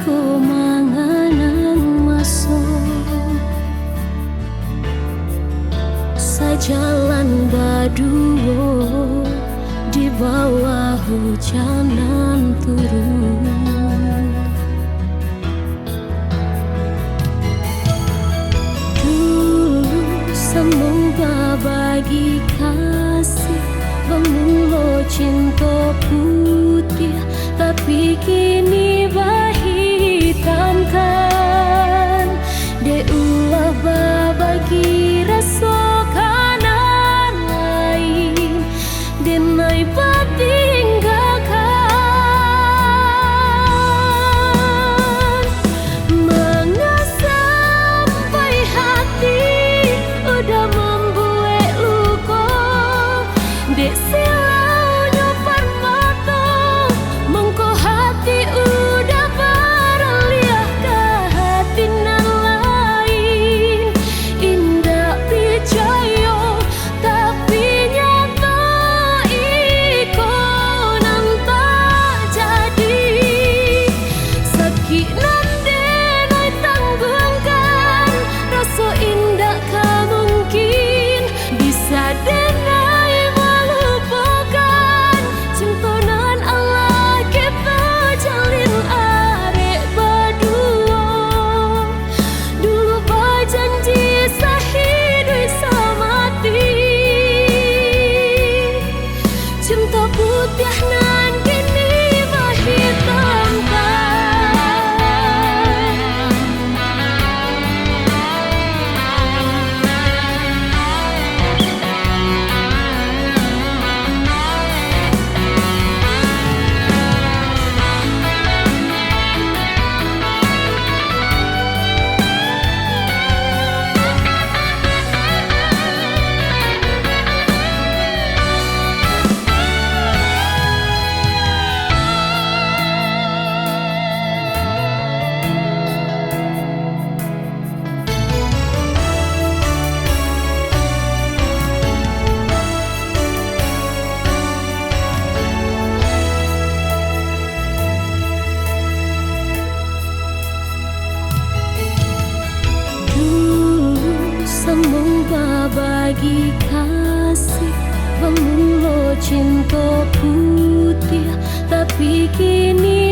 ko manganang masuk sa jalan baduo di bawah hujanan turun. Dulu semoga bagi kasih memulo cinta putih, tapi kini hitamkan de ulah babagi rasa kanan lain denai patinggalkan. Mengapa sampai hati udah membuat luka dek silaunya permata mengko hati udah beralih ke hati nan lain. Indah percaya tapi nyata iko nan tak jadi. Sakit nan denai tanggungkan rasa indah kah mungkin bisa denai melupakan cinta nan Allah kita jalin arek berdua. Dulu berjanji sehidup semati cinta putih nan kini berhitamkan. Semoga bagi kasih memulo cinta putih, tapi kini